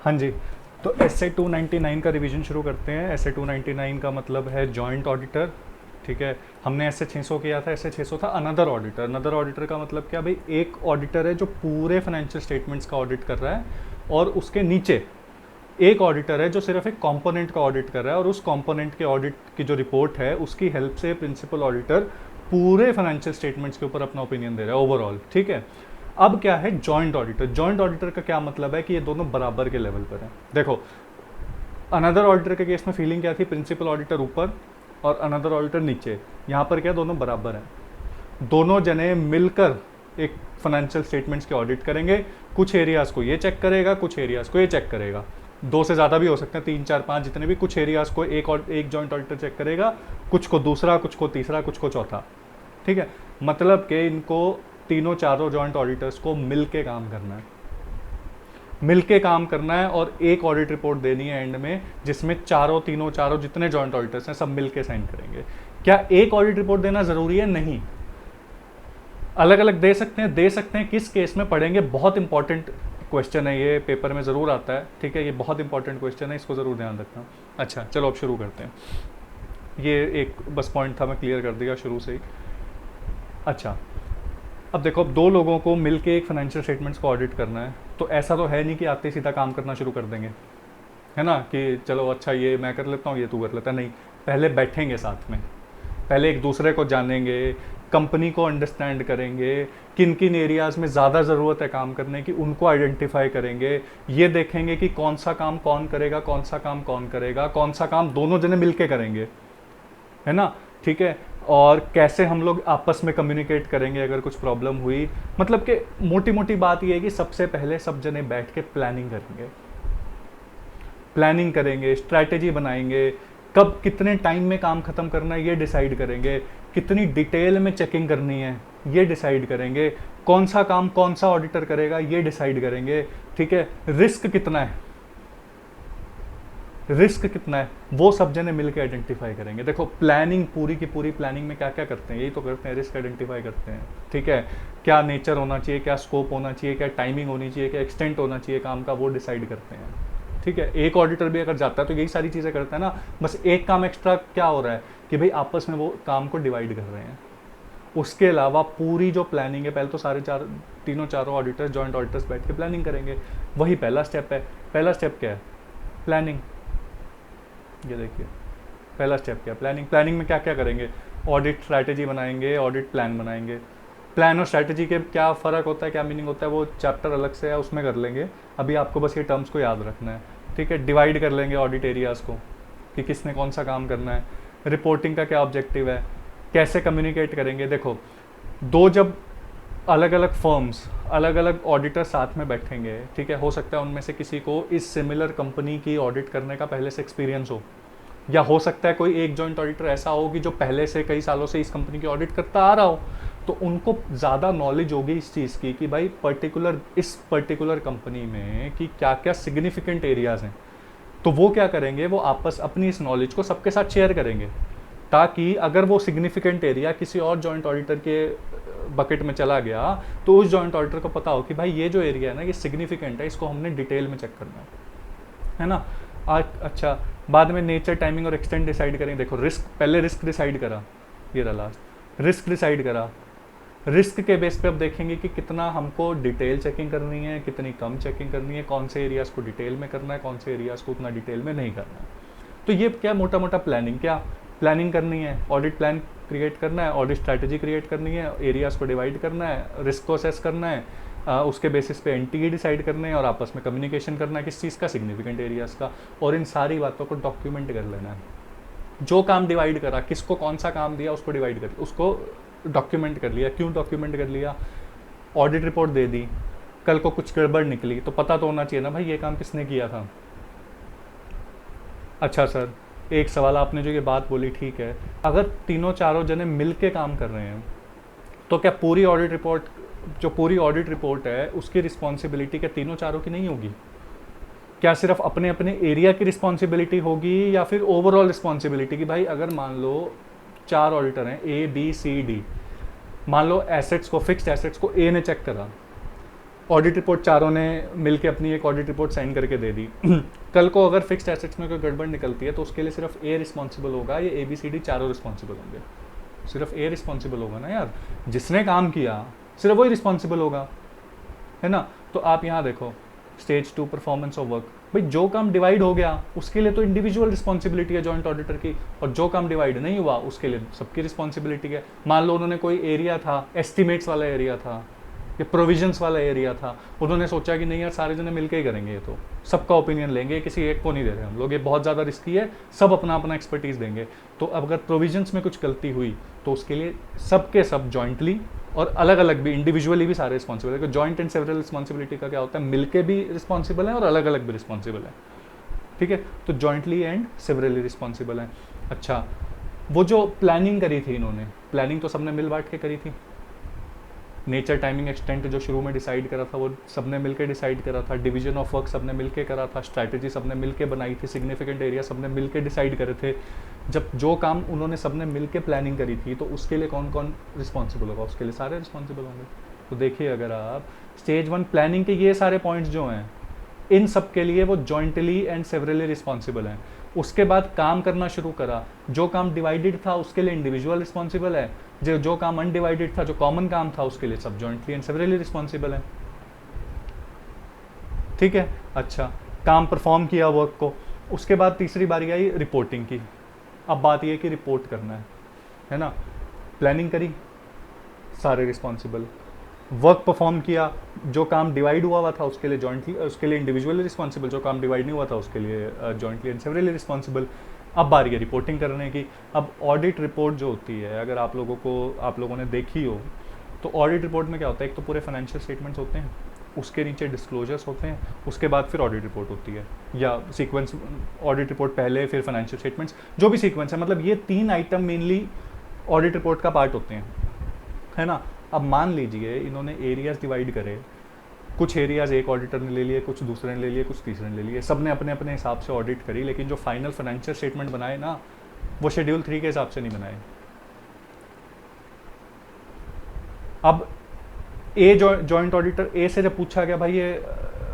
हाँ जी। तो SA 299 का रिवीजन शुरू करते हैं। SA 299 का मतलब है जॉइंट ऑडिटर। ठीक है, हमने SA 600 किया था। SA 600 था अनदर ऑडिटर। अनदर ऑडिटर का मतलब क्या भाई, एक ऑडिटर है जो पूरे फाइनेंशियल स्टेटमेंट्स का ऑडिट कर रहा है, और उसके नीचे एक ऑडिटर है जो सिर्फ एक कंपोनेंट का ऑडिट कर रहा है, और उस कंपोनेंट के ऑडिट की जो रिपोर्ट है उसकी हेल्प से प्रिंसिपल ऑडिटर पूरे फाइनेंशियल स्टेटमेंट्स के ऊपर अपना ओपिनियन दे रहा है ओवरऑल। ठीक है, अब क्या है जॉइंट ऑडिटर। जॉइंट ऑडिटर का क्या मतलब है कि ये दोनों बराबर के लेवल पर हैं। देखो, अनदर ऑडिटर के केस में फीलिंग क्या थी, प्रिंसिपल ऑडिटर ऊपर और अनदर ऑडिटर नीचे। यहाँ पर क्या, दोनों बराबर हैं। दोनों जने मिलकर एक फाइनेंशियल स्टेटमेंट्स के ऑडिट करेंगे। कुछ एरियाज को ये चेक करेगा, कुछ एरियाज को ये चेक करेगा। दो से ज़्यादा भी हो सकते हैं, 3 4 5 जितने भी। कुछ एरियाज को एक जॉइंट ऑडिटर चेक करेगा, कुछ को दूसरा, कुछ को तीसरा, कुछ को चौथा। ठीक है, मतलब कि इनको तीनों चारों जॉइंट ऑडिटर्स को मिल के काम करना है, मिल के काम करना है, और एक ऑडिट रिपोर्ट देनी है एंड में, जिसमें तीनों चारों जितने जॉइंट ऑडिटर्स हैं सब मिल के साइन करेंगे। क्या एक ऑडिट रिपोर्ट देना जरूरी है? नहीं, अलग अलग दे सकते हैं। दे सकते हैं किस केस में पढ़ेंगे, बहुत इंपॉर्टेंट क्वेश्चन है ये, पेपर में ज़रूर आता है। ठीक है, ये बहुत इंपॉर्टेंट क्वेश्चन है, इसको ज़रूर ध्यान रखना। अच्छा चलो अब शुरू करते हैं। ये एक बस पॉइंट था, मैं क्लियर कर दिया शुरू से ही। अच्छा, अब देखो, अब दो लोगों को मिलके एक फाइनेंशियल स्टेटमेंट्स को ऑडिट करना है, तो ऐसा तो है नहीं कि आते सीधा काम करना शुरू कर देंगे, है ना, कि चलो अच्छा ये मैं कर लेता हूँ, ये तू कर लेता है। नहीं, पहले बैठेंगे साथ में, पहले एक दूसरे को जानेंगे, कंपनी को अंडरस्टैंड करेंगे, किन किन एरियाज़ में ज़्यादा ज़रूरत है काम करने की, उनको आइडेंटिफाई करेंगे। ये देखेंगे कि कौन सा काम कौन करेगा, कौन सा काम कौन करेगा, कौन सा काम दोनों जने मिलके करेंगे, है ना। ठीक है, और कैसे हम लोग आपस में कम्युनिकेट करेंगे अगर कुछ प्रॉब्लम हुई। मतलब कि मोटी मोटी बात यह है कि सबसे पहले सब जने बैठ के प्लानिंग करेंगे, प्लानिंग करेंगे, स्ट्रैटेजी बनाएंगे, कब कितने टाइम में काम खत्म करना है ये डिसाइड करेंगे, कितनी डिटेल में चेकिंग करनी है ये डिसाइड करेंगे, कौन सा काम कौन सा ऑडिटर करेगा ये डिसाइड करेंगे। ठीक है, रिस्क कितना है, रिस्क कितना है वो सब जने मिलकर आइडेंटिफाई करेंगे। देखो, प्लानिंग पूरी की पूरी प्लानिंग में क्या क्या करते हैं, यही तो करते हैं, रिस्क आइडेंटिफाई करते हैं। ठीक है, क्या नेचर होना चाहिए, क्या स्कोप होना चाहिए, क्या टाइमिंग होनी चाहिए, क्या एक्सटेंट होना चाहिए काम का, वो डिसाइड करते हैं। ठीक है, एक ऑडिटर भी अगर जाता है तो यही सारी चीज़ें करता है ना। बस एक काम एक्स्ट्रा क्या हो रहा है कि भाई आपस में वो काम को डिवाइड कर रहे हैं। उसके अलावा पूरी जो प्लानिंग है, पहले तो तीनों चारों ऑडिटर्स, जॉइंट ऑडिटर्स बैठ के प्लानिंग करेंगे। वही पहला स्टेप है। पहला स्टेप क्या है? प्लानिंग। ये देखिए, पहला स्टेप क्या है? प्लानिंग। प्लानिंग में क्या क्या करेंगे? ऑडिट स्ट्रैटेजी बनाएंगे, ऑडिट प्लान बनाएंगे। प्लान और स्ट्रैटेजी के क्या फ़र्क होता है, क्या मीनिंग होता है, वो चैप्टर अलग से है, उसमें कर लेंगे। अभी आपको बस ये टर्म्स को याद रखना है। ठीक है, डिवाइड कर लेंगे ऑडिट एरियाज़ को कि किसने कौन सा काम करना है, रिपोर्टिंग का क्या ऑब्जेक्टिव है, कैसे कम्युनिकेट करेंगे। देखो, दो जब अलग अलग फर्म्स, अलग अलग ऑडिटर साथ में बैठेंगे, ठीक है, हो सकता है उनमें से किसी को इस सिमिलर कंपनी की ऑडिट करने का पहले से एक्सपीरियंस हो, या हो सकता है कोई एक जॉइंट ऑडिटर ऐसा हो कि जो पहले से कई सालों से इस कंपनी की ऑडिट करता आ रहा हो, तो उनको ज़्यादा नॉलेज होगी इस चीज़ की कि भाई इस पर्टिकुलर कंपनी में कि क्या क्या सिग्निफिकेंट एरियाज़ हैं। तो वो क्या करेंगे, वो आपस अपनी इस नॉलेज को सबके साथ शेयर करेंगे, ताकि अगर वो सिग्निफिकेंट एरिया किसी और जॉइंट ऑडिटर के बकेट में चला गया तो उस जॉइंट ऑडिटर को पता हो कि भाई ये जो एरिया है ना, ये सिग्निफिकेंट है, इसको हमने डिटेल में चेक करना है ना। अच्छा, बाद में नेचर, टाइमिंग और एक्सटेंट डिसाइड करेंगे। देखो, रिस्क, पहले रिस्क डिसाइड करा, ये रहा लास्ट, रिस्क डिसाइड करा। रिस्क के बेस पे अब देखेंगे कि कितना हमको डिटेल चेकिंग करनी है, कितनी कम चेकिंग करनी है, कौन से एरियाज़ को डिटेल में करना है, कौन से एरियाज़ को उतना डिटेल में नहीं करना है। तो ये क्या मोटा मोटा प्लानिंग, क्या प्लानिंग करनी है, ऑडिट प्लान क्रिएट करना है, ऑडिट स्ट्रैटेजी क्रिएट करनी है, एरियाज़ को डिवाइड करना है, रिस्क को असेस करना है, उसके बेसिस पे एनटीई डिसाइड करने हैं, और आपस में कम्युनिकेशन करना है किस चीज़ का, सिग्निफिकेंट एरियाज़ का। और इन सारी बातों को डॉक्यूमेंट कर लेना है। जो काम डिवाइड करा, किसको कौन सा काम दिया, उसको डिवाइड कर, उसको डॉक्यूमेंट कर लिया। क्यों डॉक्यूमेंट कर लिया? ऑडिट रिपोर्ट दे दी, कल को कुछ गड़बड़ निकली तो पता तो होना चाहिए ना भाई ये काम किसने किया था। अच्छा सर, एक सवाल, आपने जो ये बात बोली ठीक है, अगर तीनों चारों जने मिल के काम कर रहे हैं तो क्या पूरी ऑडिट रिपोर्ट है उसकी रिस्पॉन्सिबिलिटी क्या तीनों चारों की नहीं होगी? क्या सिर्फ अपने अपने एरिया की रिस्पॉन्सिबिलिटी होगी, या फिर ओवरऑल रिस्पॉन्सिबिलिटी? कि भाई अगर मान लो 4 ऑडिटर हैं, A B C D, मान लो एसेट्स को, फिक्स्ड एसेट्स को A ने चेक करा, ऑडिट रिपोर्ट चारों ने मिलके अपनी एक ऑडिट रिपोर्ट साइन करके दे दी। कल को अगर फिक्स्ड एसेट्स में कोई गड़बड़ निकलती है तो उसके लिए सिर्फ ए रिस्पॉन्सिबल होगा, ये ABCD चारों रिस्पॉन्सिबल होंगे? सिर्फ ए रिस्पॉन्सिबल होगा ना यार, जिसने काम किया सिर्फ वही रिस्पॉन्सिबल होगा, है ना। तो आप यहाँ देखो स्टेज 2 परफॉर्मेंस ऑफ वर्क, भाई जो काम डिवाइड हो गया उसके लिए तो इंडिविजुअल रिस्पॉन्सिबिलिटी है जॉइंट ऑडिटर की, और जो काम डिवाइड नहीं हुआ उसके लिए सबकी रिस्पॉन्सिबिलिटी है। मान लो उन्होंने कोई एरिया था, एस्टिमेट्स वाला एरिया था या प्रोविजंस वाला एरिया था, उन्होंने सोचा कि नहीं यार सारे जने मिलके ही करेंगे, ये तो सबका ओपिनियन लेंगे, किसी एक को नहीं दे रहे हम लोग, ये बहुत ज़्यादा रिस्की है, सब अपना अपना एक्सपर्टीज़ देंगे। तो अब अगर प्रोविजंस में कुछ गलती हुई तो उसके लिए सबके सब जॉइंटली और अलग अलग भी इंडिविजुअली भी सारे रिस्पॉन्सिबल है। जॉइंट एंड सेवरल रिस्पॉन्सिबिलिटी का क्या होता है, मिलके भी रिस्पॉन्सिबल है और अलग अलग भी रिस्पॉन्सिबल है, ठीक है। तो जॉइंटली एंड सेवरली रिस्पॉन्सिबल है। अच्छा, वो जो प्लानिंग करी थी इन्होंने, प्लानिंग तो सबने मिल बांट के करी थी। नेचर, टाइमिंग, एक्सटेंट जो शुरू में डिसाइड करा था वो सबने मिलकर डिसाइड करा था। डिवीजन ऑफ वर्क सबने मिलकर करा था। स्ट्रैटेजी सबने मिलकर बनाई थी। सिग्निफिकेंट एरिया सबने मिलकर डिसाइड करे थे। जब जो काम उन्होंने सबने मिलकर प्लानिंग करी थी तो उसके लिए कौन कौन रिस्पॉन्सिबल होगा, उसके लिए सारे रिस्पॉन्सिबल होंगे। तो देखिए अगर आप स्टेज 1 प्लानिंग के ये सारे पॉइंट्स जो हैं इन सब के लिए वो जॉइंटली एंड सेवरली रिस्पॉन्सिबल हैं। उसके बाद काम करना शुरू करा, जो काम डिवाइडेड था उसके लिए इंडिविजुअल रिस्पॉन्सिबल है, जो काम अनडिवाइडेड था, जो कॉमन काम था, उसके लिए सब जॉइंटली एंड सेवरली रिस्पॉन्सिबल है, ठीक है। अच्छा, काम परफॉर्म किया वर्क को, उसके बाद तीसरी बारी आई रिपोर्टिंग की। अब बात यह कि रिपोर्ट करना है ना। प्लानिंग करी, सारे रिस्पॉन्सिबल। वर्क परफॉर्म किया, जो काम डिवाइड हुआ था उसके लिए जॉइंटली, उसके लिए इंडिविजुअली रिस्पॉन्सिबल, जो काम डिवाइड नहीं हुआ था उसके लिए जॉइंटली एंड सेवरली रिस्पॉन्सिबल। अब बारी है रिपोर्टिंग करने की। अब ऑडिट रिपोर्ट जो होती है, अगर आप लोगों ने देखी हो तो ऑडिट रिपोर्ट में क्या होता है, एक तो पूरे फाइनेंशियल स्टेटमेंट्स होते हैं, उसके नीचे डिस्क्लोजर्स होते हैं, उसके बाद फिर ऑडिट रिपोर्ट होती है, या सीक्वेंस ऑडिट रिपोर्ट पहले फिर फाइनेंशियल स्टेटमेंट्स, जो भी सीक्वेंस है, मतलब ये 3 आइटम मेनली ऑडिट रिपोर्ट का पार्ट होते हैं, है ना। अब मान लीजिए इन्होंने एरियाज डिवाइड करे, कुछ एरियाज एक ऑडिटर ने ले लिए, कुछ दूसरे ने ले लिए, कुछ तीसरे ने ले लिए, सब ने अपने अपने हिसाब से ऑडिट करी, लेकिन जो फाइनल फाइनेंशियल स्टेटमेंट बनाए ना वो शेड्यूल 3 के हिसाब से नहीं बनाए। अब जॉइंट ऑडिटर ए से जब पूछा गया भाई ये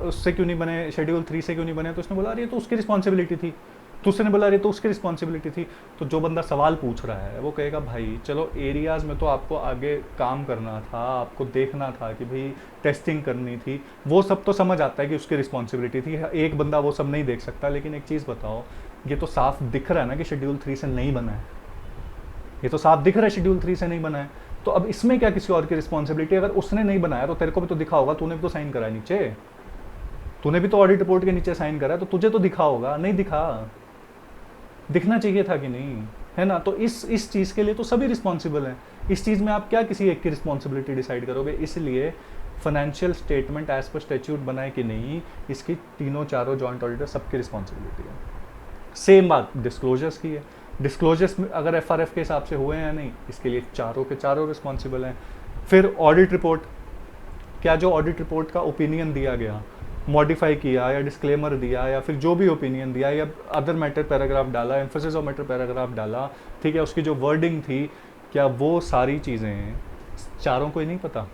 उससे क्यों नहीं बने, शेड्यूल 3 से क्यों नहीं बने, तो उसने बोला अरे तो उसकी रिस्पॉन्सिबिलिटी थी। दूसरे ने बोला अरे तो उसकी रिस्पॉन्सिबिलिटी थी। तो जो बंदा सवाल पूछ रहा है वो कहेगा भाई चलो एरियाज़ में तो आपको आगे काम करना था, आपको देखना था कि भाई टेस्टिंग करनी थी, वो सब तो समझ आता है कि उसकी रिस्पॉन्सिबिलिटी थी, एक बंदा वो सब नहीं देख सकता। लेकिन एक चीज़ बताओ, ये तो साफ दिख रहा है ना कि शेड्यूल 3 से नहीं बना है, ये तो साफ दिख रहा है शेड्यूल 3 से नहीं बना है। तो अब इसमें क्या किसी और की रिस्पॉन्सिबिलिटी, अगर उसने नहीं बनाया तो तेरे को भी तो दिखा होगा, तूने भी तो साइन करा है नीचे, तूने भी तो ऑडिट रिपोर्ट के नीचे साइन करा है, तो तुझे तो दिखा होगा, नहीं दिखा, दिखना चाहिए था कि नहीं, है ना। तो इस चीज़ के लिए तो सभी रिस्पॉन्सिबल हैं। इस चीज़ में आप क्या किसी एक की रिस्पॉन्सिबिलिटी डिसाइड करोगे। इसलिए financial statement as per statute बनाए कि नहीं, इसकी तीनों चारों जॉइंट ऑडिटर सबकी रिस्पॉन्सिबिलिटी है। सेम बात डिस्क्लोजर्स की है। डिस्क्लोजर्स में अगर FRF के हिसाब से हुए हैं या नहीं, इसके लिए चारों के चारों रिस्पॉन्सिबल हैं। फिर ऑडिट रिपोर्ट, क्या जो ऑडिट रिपोर्ट का ओपिनियन दिया गया, मॉडिफाई किया या डिस्क्लेमर दिया या फिर जो भी ओपिनियन दिया या अदर मैटर पैराग्राफ डाला, एम्फेसिस ऑफ मैटर पैराग्राफ डाला, ठीक है, उसकी जो वर्डिंग थी, क्या वो सारी चीज़ें चारों को ही नहीं पता,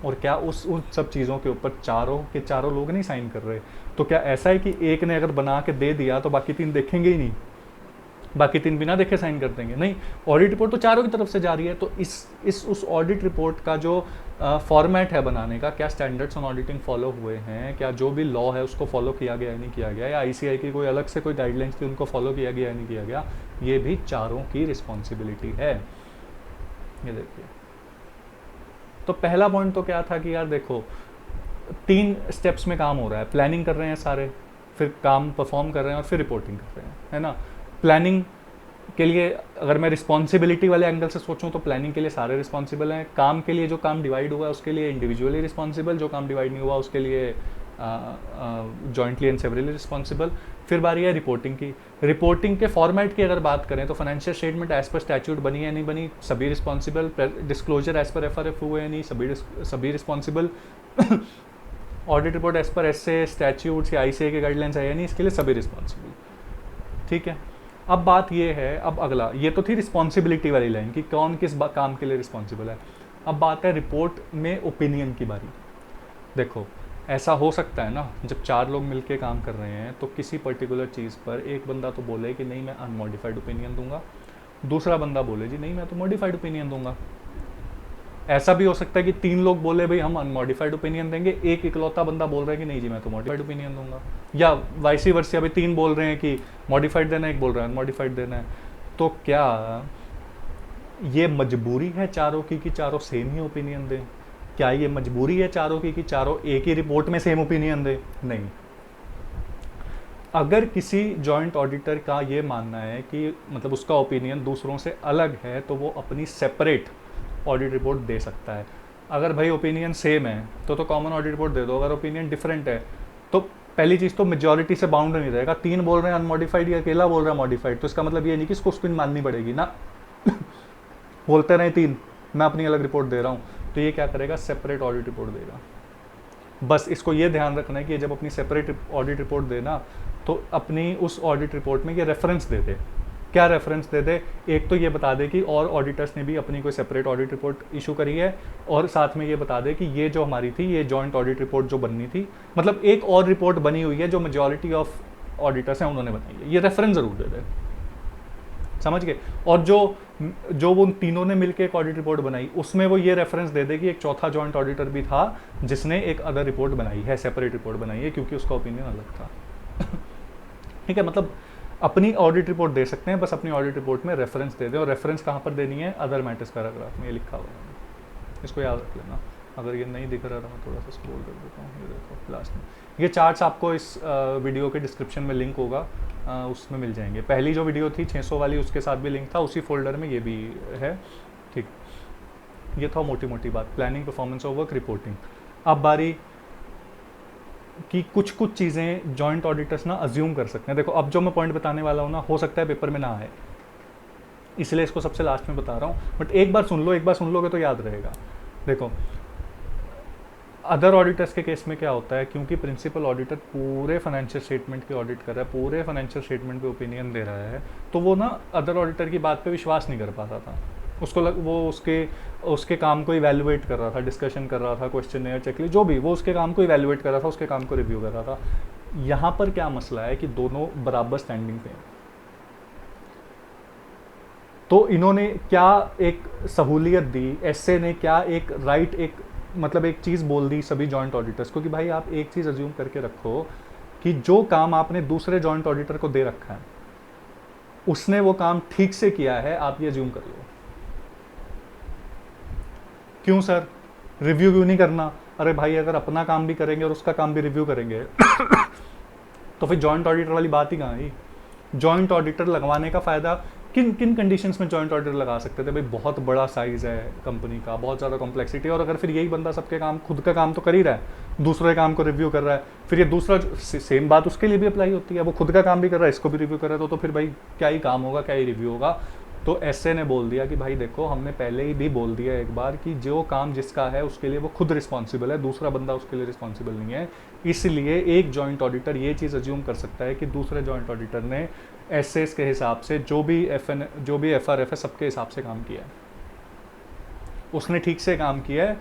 और क्या उन सब चीज़ों के ऊपर चारों के चारों लोग नहीं साइन कर रहे। तो क्या ऐसा है कि एक ने अगर बना के दे दिया तो बाकी 3 देखेंगे ही नहीं, बाकी 3 बिना देखे साइन कर देंगे? नहीं, ऑडिट रिपोर्ट तो चारों की तरफ से जा रही है। तो उस ऑडिट रिपोर्ट का जो फॉर्मेट है बनाने का, क्या स्टैंडर्ड्स ऑन ऑडिटिंग फॉलो हुए हैं, क्या जो भी लॉ है उसको फॉलो किया गया है नहीं किया गया, या ICAI की कोई अलग से कोई गाइडलाइंस थी उनको फॉलो किया गया है नहीं किया गया, ये भी चारों की रिस्पॉन्सिबिलिटी है। ये देखिए, तो पहला पॉइंट तो क्या था कि यार देखो 3 स्टेप्स में काम हो रहा है, प्लानिंग कर रहे हैं सारे, फिर काम परफॉर्म कर रहे हैं और फिर रिपोर्टिंग कर रहे हैं, है ना। प्लानिंग के लिए अगर मैं रिस्पॉन्सिबिलिटी वाले एंगल से सोचूं तो प्लानिंग के लिए सारे रिस्पॉन्सिबल हैं। काम के लिए जो काम डिवाइड हुआ है उसके लिए इंडिविजुअली रिस्पॉन्सिबल, जो काम डिवाइड नहीं हुआ उसके लिए जॉइंटली एंड सेवरली रिस्पॉन्सिबल। फिर बारी है रिपोर्टिंग की। रिपोर्टिंग के फॉर्मेट की अगर बात करें तो financial statement as per statute बनी है नहीं बनी, सभी responsible. Disclosure as per FRF हुए हैं नहीं, सभी responsible. Audit report as per ऐसे स्टैट्यूट्स या ICAI के गाइडलाइंस है या नहीं, इसके लिए सभी रिस्पॉन्सिबल, ठीक है। अब बात ये है, अब अगला, ये तो थी रिस्पॉन्सिबिलिटी वाली लाइन कि कौन किस काम के लिए रिस्पॉन्सिबल है। अब बात है रिपोर्ट में ओपिनियन की बारी। देखो ऐसा हो सकता है ना, जब 4 लोग मिलके काम कर रहे हैं तो किसी पर्टिकुलर चीज़ पर एक बंदा तो बोले कि नहीं मैं अनमॉडिफाइड ओपिनियन दूंगा, दूसरा बंदा बोले जी नहीं मैं तो मॉडिफाइड ओपिनियन दूंगा। ऐसा भी हो सकता है कि 3 लोग बोले भाई हम अनमॉडिफाइड ओपिनियन देंगे, एक इकलौता बंदा बोल रहा है कि नहीं जी मैं तो मॉडिफाइड ओपिनियन दूंगा, या वाइसी वर्सी, अभी 3 बोल रहे हैं कि मॉडिफाइड देना है, एक बोल रहा है अनमॉडिफाइड देना है। तो क्या ये मजबूरी है चारों की कि चारों सेम ही ओपिनियन दें? क्या ये मजबूरी है चारों की कि चारों एक ही रिपोर्ट में सेम ओपिनियन दें? नहीं। अगर किसी जॉइंट ऑडिटर का ये मानना है कि मतलब उसका ओपिनियन दूसरों से अलग है तो वो अपनी सेपरेट ऑडिट रिपोर्ट दे सकता है। अगर भाई ओपिनियन सेम है तो कॉमन ऑडिट रिपोर्ट दे दो, अगर ओपिनियन डिफरेंट है तो पहली चीज़ तो मेजॉरिटी से बाउंड नहीं रहेगा। 3 बोल रहे हैं अनमॉडिफाइड, या अकेला बोल रहा है मॉडिफाइड, तो इसका मतलब ये नहीं कि इसको स्पिन माननी पड़ेगी ना। बोलते रहे 3, मैं अपनी अलग रिपोर्ट दे रहा हूँ, तो ये क्या करेगा, सेपरेट ऑडिट रिपोर्ट देगा। बस इसको ये ध्यान रखना है कि जब अपनी सेपरेट ऑडिट रिपोर्ट देना तो अपनी उस ऑडिट रिपोर्ट में ये रेफरेंस दे दे। क्या रेफरेंस दे दे? एक तो ये बता दे कि और ऑडिटर्स ने भी अपनी कोई सेपरेट ऑडिट रिपोर्ट इशू करी है, और साथ में ये बता दे कि ये जो हमारी थी ये जॉइंट ऑडिट रिपोर्ट जो बननी थी, मतलब एक और रिपोर्ट बनी हुई है जो मेजॉरिटी ऑफ ऑडिटर्स हैं उन्होंने बनाई है, ये रेफरेंस ज़रूर दे दे। समझ गए? और जो वो तीनों ने मिलकर एक ऑडिट रिपोर्ट बनाई उसमें वो ये रेफरेंस दे दे कि एक चौथा जॉइंट ऑडिटर भी था जिसने एक अदर रिपोर्ट बनाई है, सेपरेट रिपोर्ट बनाई है, क्योंकि उसका ओपिनियन अलग था। ठीक है, मतलब अपनी ऑडिट रिपोर्ट दे सकते हैं, बस अपनी ऑडिट रिपोर्ट में रेफरेंस दे दें। और रेफरेंस कहाँ पर देनी है? अदर मैटर्स पैराग्राफ में, ये लिखा हुआ है, इसको याद रख लेना। अगर ये नहीं दिख रहा तो मैं थोड़ा सा स्क्रॉल कर देता हूँ, ये देखो लास्ट में ये चार्ट्स आपको इस वीडियो के डिस्क्रिप्शन में लिंक होगा, उसमें मिल जाएंगे। पहली जो वीडियो थी 600 वाली उसके साथ भी लिंक था, उसी फोल्डर में ये भी है। ठीक, ये था मोटी मोटी बात, planning, performance of work, reporting. अब बारी कि कुछ चीज़ें जॉइंट ऑडिटर्स ना अज्यूम कर सकते हैं। देखो अब जो मैं पॉइंट बताने वाला हूँ ना, हो सकता है पेपर में ना आए, इसलिए इसको सबसे लास्ट में बता रहा हूँ, बट एक बार सुन लो, एक बार सुन लोगे तो याद रहेगा। देखो अदर ऑडिटर्स के केस में क्या होता है, क्योंकि प्रिंसिपल ऑडिटर पूरे फाइनेंशियल स्टेटमेंट की ऑडिट कर रहा है, पूरे फाइनेंशियल स्टेटमेंट पे ओपिनियन दे रहा है, तो वो ना अदर ऑडिटर की बात पे विश्वास नहीं कर पाता था। वो उसके काम को इवैल्यूएट कर रहा था, डिस्कशन कर रहा था, क्वेश्चन चेकलिस्ट जो भी, वो उसके काम को इवैल्यूएट कर रहा था, उसके काम को रिव्यू कर रहा था। यहाँ पर क्या मसला है कि दोनों बराबर स्टैंडिंग पे हैं, तो इन्होंने क्या एक सहूलियत दी, एसए ने क्या एक राइट, एक मतलब एक चीज़ बोल दी सभी जॉइंट ऑडिटर्स को कि भाई आप एक चीज़ अज्यूम करके रखो कि जो काम आपने दूसरे जॉइंट ऑडिटर को दे रखा है उसने वो काम ठीक से किया है, आप ये अज्यूम कर लो। क्यों सर, रिव्यू क्यों नहीं करना? अरे भाई अगर अपना काम भी करेंगे और उसका काम भी रिव्यू करेंगे तो फिर जॉइंट ऑडिटर वाली बात ही कहाँ आई? जॉइंट ऑडिटर लगवाने का फ़ायदा किन किन कंडीशंस में जॉइंट ऑडिटर लगा सकते थे? भाई बहुत बड़ा साइज़ है कंपनी का, बहुत ज़्यादा कॉम्प्लेक्सिटी, और अगर फिर यही बंदा सबके काम, खुद का काम तो कर ही रहा है, दूसरे काम को रिव्यू कर रहा है, फिर ये दूसरा सेम बात उसके लिए भी अप्लाई होती है, वो खुद का काम भी कर रहा है, इसको भी रिव्यू कर रहा है, तो फिर भाई क्या ही काम होगा, क्या ही रिव्यू होगा। तो एसए ने बोल दिया कि भाई देखो हमने पहले ही भी बोल दिया एक बार कि जो काम जिसका है उसके लिए वो खुद रिस्पॉन्सिबल है, दूसरा बंदा उसके लिए रिस्पॉन्सिबल नहीं है। इसलिए एक जॉइंट ऑडिटर ये चीज़ अज्यूम कर सकता है कि दूसरे जॉइंट ऑडिटर ने एसएस के हिसाब से जो भी एफआरएफ है सबके हिसाब से काम किया है, उसने ठीक से काम किया है,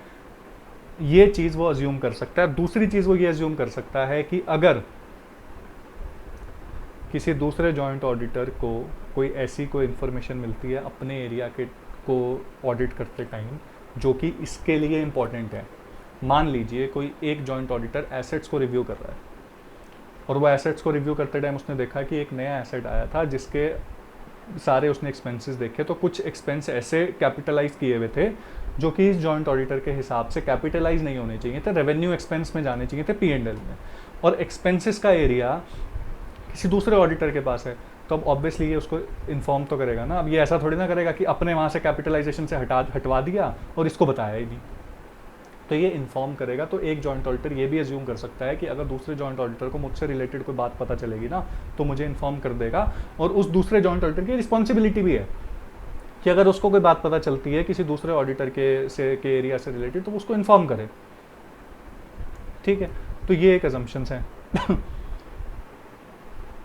ये चीज़ वो अज्यूम कर सकता है। दूसरी चीज़ वो ये अज्यूम कर सकता है कि अगर किसी दूसरे जॉइंट ऑडिटर को कोई ऐसी कोई इन्फॉर्मेशन मिलती है अपने एरिया के को ऑडिट करते टाइम जो कि इसके लिए इम्पॉर्टेंट है, मान लीजिए कोई एक जॉइंट ऑडिटर एसेट्स को रिव्यू कर रहा है और वो एसेट्स को रिव्यू करते टाइम उसने देखा कि एक नया एसेट आया था जिसके सारे उसने एक्सपेंसेस देखे, तो कुछ एक्सपेंस ऐसे कैपिटलाइज किए हुए थे जो कि इस जॉइंट ऑडिटर के हिसाब से कैपिटलाइज नहीं होने चाहिए थे, रेवेन्यू एक्सपेंस में जाने चाहिए थे, P&L में, और एक्सपेंसेस का एरिया किसी दूसरे ऑडिटर के पास है, तो अब ऑब्वियसली ये उसको इन्फॉर्म तो करेगा ना। अब ये ऐसा थोड़ी ना करेगा कि अपने वहाँ से कैपिटलाइजेशन से हटवा दिया और इसको बताया ही नहीं, तो ये इन्फॉर्म करेगा। तो एक जॉइंट ऑडिटर ये भी अज्यूम कर सकता है कि अगर दूसरे जॉइंट ऑडिटर को मुझसे रिलेटेड कोई बात पता चलेगी ना तो मुझे इन्फॉर्म कर देगा, और उस दूसरे जॉइंट ऑडिटर की रिस्पॉन्सिबिलिटी भी है कि अगर उसको कोई बात पता चलती है किसी दूसरे ऑडिटर के एरिया से रिलेटेड तो उसको इन्फॉर्म करे। ठीक है, तो ये एक अजम्पशंस है।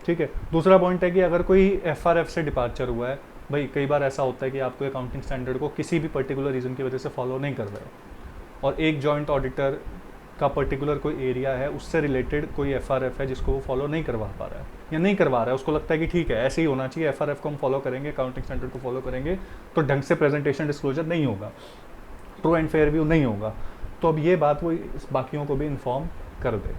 ठीक है, दूसरा पॉइंट है कि अगर कोई एफआरएफ से डिपार्चर हुआ है, भाई कई बार ऐसा होता है कि आपको अकाउंटिंग स्टैंडर्ड को किसी भी पर्टिकुलर रीज़न की वजह से फॉलो नहीं कर रहे हो, और एक जॉइंट ऑडिटर का पर्टिकुलर कोई एरिया है, उससे रिलेटेड कोई एफआरएफ है जिसको वो फॉलो नहीं करवा पा रहा है या नहीं करवा रहा है, उसको लगता है कि ठीक है ऐसे ही होना चाहिए, एफआरएफ को हम फॉलो करेंगे, अकाउंटिंग स्टैंडर्ड को फॉलो करेंगे तो ढंग से प्रेजेंटेशन डिस्क्लोजर नहीं होगा, ट्रू एंड फेयर व्यू नहीं होगा, तो अब ये बात वो बाकियों को भी इन्फॉर्म कर दे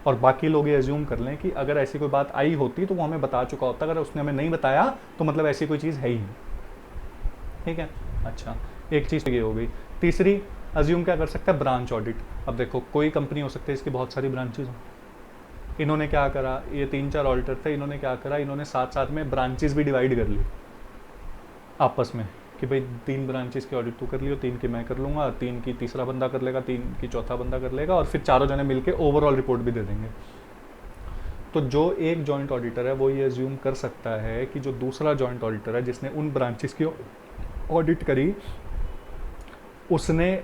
और बाकी लोग ये एज्यूम कर लें कि अगर ऐसी कोई बात आई होती तो वो हमें बता चुका होता, अगर उसने हमें नहीं बताया तो मतलब ऐसी कोई चीज़ है ही नहीं। ठीक है, अच्छा एक चीज़ ये हो गई। तीसरी अज्यूम क्या कर सकता है, ब्रांच ऑडिट। अब देखो कोई कंपनी हो सकती है इसकी बहुत सारी ब्रांचेज हो, इन्होंने क्या करा, ये 3-4 ऑडिटर थे, इन्होंने क्या करा, इन्होंने साथ साथ में ब्रांचेस भी डिवाइड कर ली आपस में कि भाई 3 ब्रांचेस की ऑडिट तू कर लियो, 3 की मैं कर लूँगा, 3 की तीसरा बंदा कर लेगा, 3 की चौथा बंदा कर लेगा और फिर चारों जने मिलके ओवरऑल रिपोर्ट भी दे देंगे। तो जो एक जॉइंट ऑडिटर है वो ये एज्यूम कर सकता है कि जो दूसरा जॉइंट ऑडिटर है जिसने उन ब्रांचेस की ऑडिट करी, उसने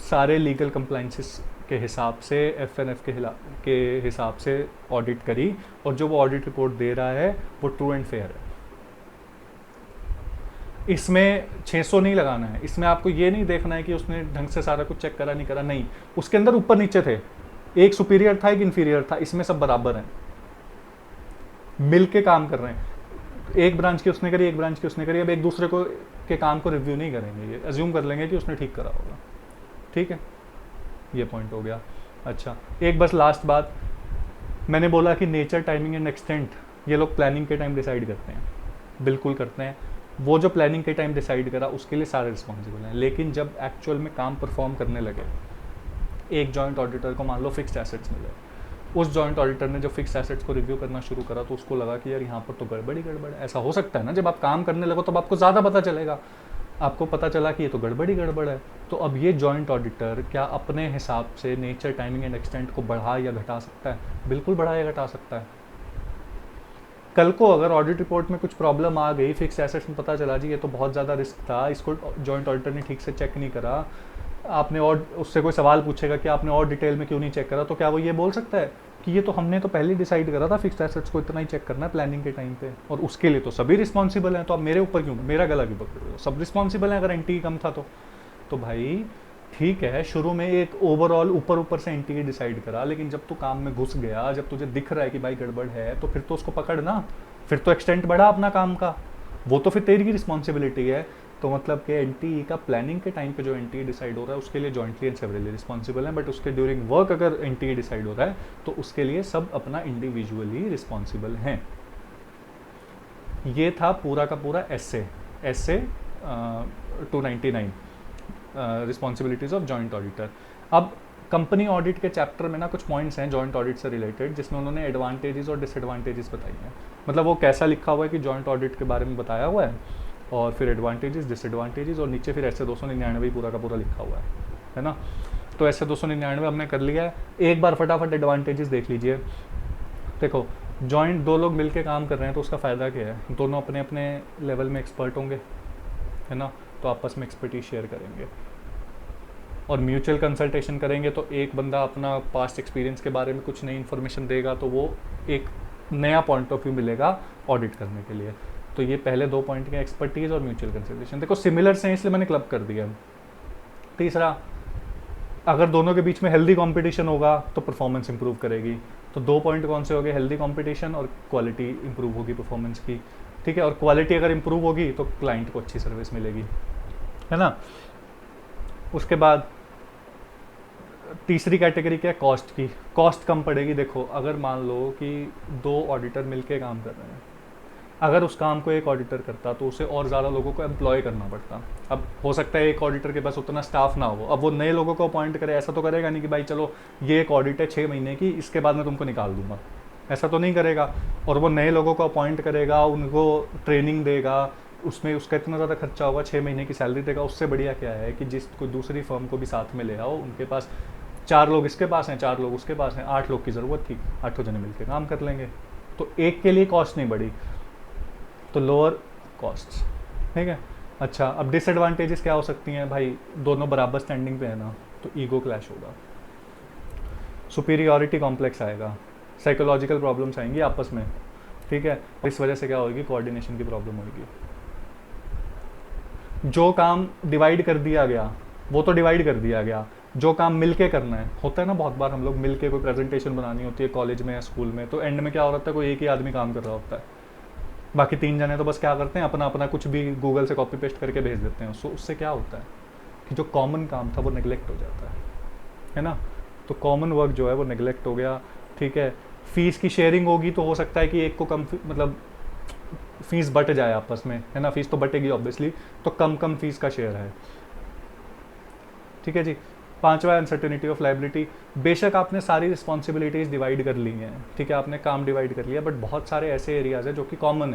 सारे लीगल कंप्लाइंसेस के हिसाब से एफएनएफ के हिसाब से ऑडिट करी और जो वो ऑडिट रिपोर्ट दे रहा है वो ट्रू एंड फेयर है। इसमें 600 नहीं लगाना है, इसमें आपको ये नहीं देखना है कि उसने ढंग से सारा कुछ चेक करा नहीं करा, नहीं, उसके अंदर ऊपर नीचे थे, एक सुपीरियर था एक इन्फीरियर था, इसमें सब बराबर हैं, मिल के काम कर रहे हैं, एक ब्रांच की उसने करी एक ब्रांच की उसने करी, अब एक दूसरे को के काम को रिव्यू नहीं करेंगे, ये अज्यूम कर लेंगे कि उसने ठीक करा होगा। ठीक है, ये पॉइंट हो गया। अच्छा एक बस लास्ट बात, मैंने बोला कि नेचर, टाइमिंग एंड एक्सटेंट ये लोग प्लानिंग के टाइम डिसाइड करते हैं, बिल्कुल करते हैं, वो जो प्लानिंग के टाइम डिसाइड करा उसके लिए सारे रिस्पॉन्सिबल हैं, लेकिन जब एक्चुअल में काम परफॉर्म करने लगे, एक जॉइंट ऑडिटर को मान लो फिक्स्ड एसेट्स मिले, उस जॉइंट ऑडिटर ने जब फिक्स एसेट्स को रिव्यू करना शुरू करा तो उसको लगा कि यार यहाँ पर तो गड़बड़ी गड़बड़ है। ऐसा हो सकता है ना, जब आप काम करने लगो तब आपको ज़्यादा पता चलेगा, आपको पता चला कि ये तो गड़बड़ी गड़बड़ है, तो अब ये जॉइंट ऑडिटर क्या अपने हिसाब से नेचर, टाइमिंग एंड एक्सटेंट को बढ़ा या घटा सकता है? बिल्कुल बढ़ा या घटा सकता है। कल को अगर ऑडिट रिपोर्ट में कुछ प्रॉब्लम आ गई, फिक्स एसेट्स में पता चला जी ये तो बहुत ज़्यादा रिस्क था, इसको जॉइंट ऑडिटर ने ठीक से चेक नहीं करा, आपने और उससे कोई सवाल पूछेगा कि आपने और डिटेल में क्यों नहीं चेक करा, तो क्या वो ये बोल सकता है कि ये तो हमने तो पहले डिसाइड करा था फिक्स्ड एसेट्स को इतना ही चेक करना है प्लानिंग के टाइम पे, और उसके लिए तो सभी रिस्पॉन्सिबल हैं, तो आप मेरे ऊपर क्यों, मेरा गला क्यों पकड़ रहे हो? सब रिस्पॉन्सिबल हैं अगर एनटी कम था तो भाई ठीक है, शुरू में एक ओवरऑल ऊपर से एनटी डिसाइड करा, लेकिन जब तू काम में घुस गया, जब तुझे दिख रहा है कि भाई गड़बड़ है, तो फिर तो उसको पकड़ ना, फिर तो एक्सटेंट बढ़ा अपना काम का, वो तो फिर तेरी की रिस्पॉन्सिबिलिटी है। तो मतलब कि एनटी का प्लानिंग के टाइम पे जो एनटी डिसाइड हो रहा है उसके लिए जॉइंटली एंड सेवरली रिस्पॉन्सिबल है, बट उसके ड्यूरिंग वर्क अगर एनटी डिसाइड हो रहा है तो उसके लिए सब अपना इंडिविजुअली रिस्पॉन्सिबल हैं। ये था पूरा का पूरा एसे 299 रिस्पॉन्सिबिलिटीज ऑफ जॉइंट ऑडिटर। अब कंपनी ऑडिट के चैप्टर में ना कुछ पॉइंट्स हैं जॉइंट ऑडिट से रिलेटेड जिसमें उन्होंने एडवांटेजेस और डिसएडवांटेजेस बताई हैं, मतलब वो कैसा लिखा हुआ है कि जॉइंट ऑडिट के बारे में बताया हुआ है और फिर एडवांटेजेस, डिसएडवांटेजेस, और नीचे फिर ऐसे 299 पूरा का पूरा लिखा हुआ है ना। तो ऐसे 299 हमने कर लिया है। एक बार फटाफट एडवांटेजेस देख लीजिए। देखो जॉइंट दो लोग मिलके काम कर रहे हैं तो उसका फ़ायदा क्या है, दोनों अपने अपने लेवल में एक्सपर्ट होंगे, है ना, तो आपस में एक्सपर्टीज शेयर करेंगे और म्यूचुअल कंसल्टेशन करेंगे, तो एक बंदा अपना पास्ट एक्सपीरियंस के बारे में कुछ नई इन्फॉर्मेशन देगा तो वो एक नया पॉइंट ऑफ व्यू मिलेगा ऑडिट करने के लिए। तो ये पहले 2 पॉइंट के एक्सपर्टीज और म्यूचुअल कंसल्टेशन, देखो सिमिलर से इसलिए मैंने क्लब कर दिया। तीसरा, अगर दोनों के बीच में हेल्दी कंपटीशन होगा तो परफॉर्मेंस इंप्रूव करेगी। तो 2 पॉइंट कौन से हो गए, हेल्दी कंपटीशन और क्वालिटी इंप्रूव होगी परफॉर्मेंस की, ठीक है, और क्वालिटी अगर इंप्रूव होगी तो क्लाइंट को अच्छी सर्विस मिलेगी, है ना। उसके बाद तीसरी कैटेगरी क्या है, कॉस्ट की, कॉस्ट कम पड़ेगी। देखो अगर मान लो कि 2 ऑडिटर मिलके काम कर रहे हैं, अगर उस काम को एक ऑडिटर करता तो उसे और ज़्यादा लोगों को एम्प्लॉय करना पड़ता। अब हो सकता है एक ऑडिटर के पास उतना स्टाफ ना हो, अब वो नए लोगों को अपॉइंट करे, ऐसा तो करेगा नहीं कि भाई चलो ये एक ऑडिट है 6 महीने की, इसके बाद मैं तुमको निकाल दूंगा, ऐसा तो नहीं करेगा। और वो नए लोगों को अपॉइंट करेगा, उनको ट्रेनिंग देगा, उसमें उसका इतना ज़्यादा खर्चा होगा, 6 महीने की सैलरी देगा। उससे बढ़िया क्या है कि जिस कोई दूसरी फर्म को भी साथ में ले आओ, उनके पास 4 लोग इसके पास हैं, 4 लोग उसके पास हैं, 8 लोग की ज़रूरत थी, 8 जने मिलकर काम कर लेंगे, तो एक के लिए कॉस्ट नहीं बढ़ी, तो लोअर कॉस्ट, ठीक है। अच्छा, अब डिसएडवांटेजेस क्या हो सकती हैं भाई, दोनों बराबर स्टैंडिंग पे है ना, तो ईगो क्लैश होगा, सुपीरियॉरिटी कॉम्प्लेक्स आएगा, साइकोलॉजिकल प्रॉब्लम्स आएंगी आपस में, ठीक है। इस वजह से क्या होगी, कोऑर्डिनेशन की प्रॉब्लम होगी। जो काम डिवाइड कर दिया गया वो तो डिवाइड कर दिया गया, जो काम मिल के करना है, होता है ना बहुत बार हम लोग मिल के कोई प्रेजेंटेशन बनानी होती है कॉलेज में या स्कूल में, तो एंड में क्या हो रहा है, कोई एक ही आदमी काम कर रहा होता है, बाकी 3 जने तो बस क्या करते हैं, अपना अपना कुछ भी गूगल से कॉपी पेस्ट करके भेज देते हैं। सो उससे क्या होता है कि जो कॉमन काम था वो नेग्लेक्ट हो जाता है ना। तो कॉमन वर्क जो है वो नेग्लेक्ट हो गया, ठीक है। फीस की शेयरिंग होगी तो हो सकता है कि एक को कम मतलब फीस बट जाए आपस में, है ना, फीस तो बटेगी ऑब्वियसली, तो कम कम फीस का शेयर है, ठीक है जी। 5वां अनसर्टेनिटी ऑफ लाइबिलिटी, बेशक आपने सारी रिस्पॉन्सिबिलिटीज़ डिवाइड कर ली हैं, ठीक है, आपने काम डिवाइड कर लिया, बट बहुत सारे ऐसे एरियाज हैं जो कि कॉमन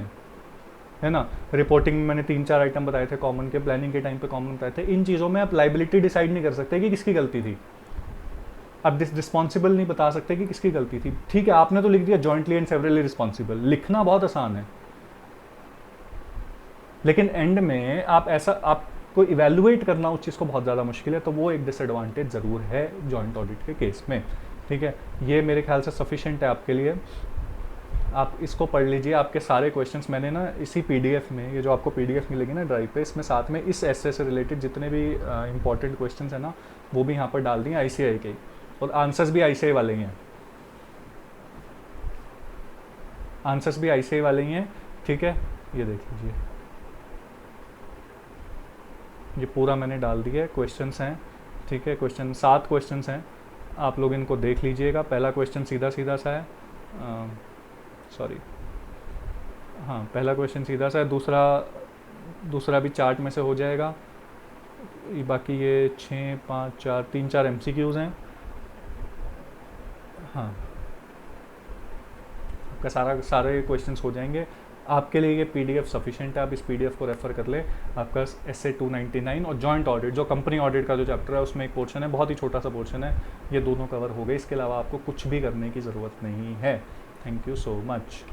है ना। रिपोर्टिंग में मैंने 3-4 आइटम बताए थे कॉमन के, प्लानिंग के टाइम पे कॉमन बताए थे। इन चीज़ों में आप लाइबिलिटी डिसाइड नहीं कर सकते कि किसकी गलती थी, आप रिस्पॉन्सिबल नहीं बता सकते कि किसकी गलती थी, ठीक है। आपने तो लिख दिया जॉइंटली एंड सेवरली रिस्पॉन्सिबल, लिखना बहुत आसान है, लेकिन एंड में आप ऐसा आपको इवेलुएट करना उस चीज़ को बहुत ज़्यादा मुश्किल है, तो वो एक डिसएडवांटेज ज़रूर है जॉइंट ऑडिट के केस में, ठीक है। ये मेरे ख्याल से सफिशिएंट है आपके लिए, आप इसको पढ़ लीजिए। आपके सारे क्वेश्चंस मैंने ना इसी पीडीएफ में, ये जो आपको पीडीएफ मिलेगी ना ड्राइव पे, इसमें साथ में इस एसे से रिलेटेड जितने भी इंपॉर्टेंट क्वेश्चंस हैं ना, वो भी यहाँ पर डाल दिए आईसीआई के, और आंसर्स भी आईसीआई वाले ही हैं, आंसर्स भी आईसीआई वाले ही हैं, ठीक है। ये देख लीजिए, ये पूरा मैंने डाल दिया है, क्वेश्चंस हैं, ठीक है। 7 क्वेश्चंस हैं, आप लोग इनको देख लीजिएगा। पहला क्वेश्चन सीधा सीधा सा है, सॉरी हाँ, पहला क्वेश्चन सीधा सा है, दूसरा भी चार्ट में से हो जाएगा। बाकी ये 6, 5, 4, 3-4 MCQs हैं, हाँ, आपका सारे क्वेश्चंस हो जाएंगे। आपके लिए ये पीडीएफ सफिशिएंट है, आप इस पीडीएफ को रेफर कर ले। आपका एसए 299 और जॉइंट ऑडिट, जो कंपनी ऑडिट का जो चैप्टर है उसमें एक पोर्शन है, बहुत ही छोटा सा पोर्शन है, ये दोनों कवर हो गए। इसके अलावा आपको कुछ भी करने की ज़रूरत नहीं है। Thank you so much.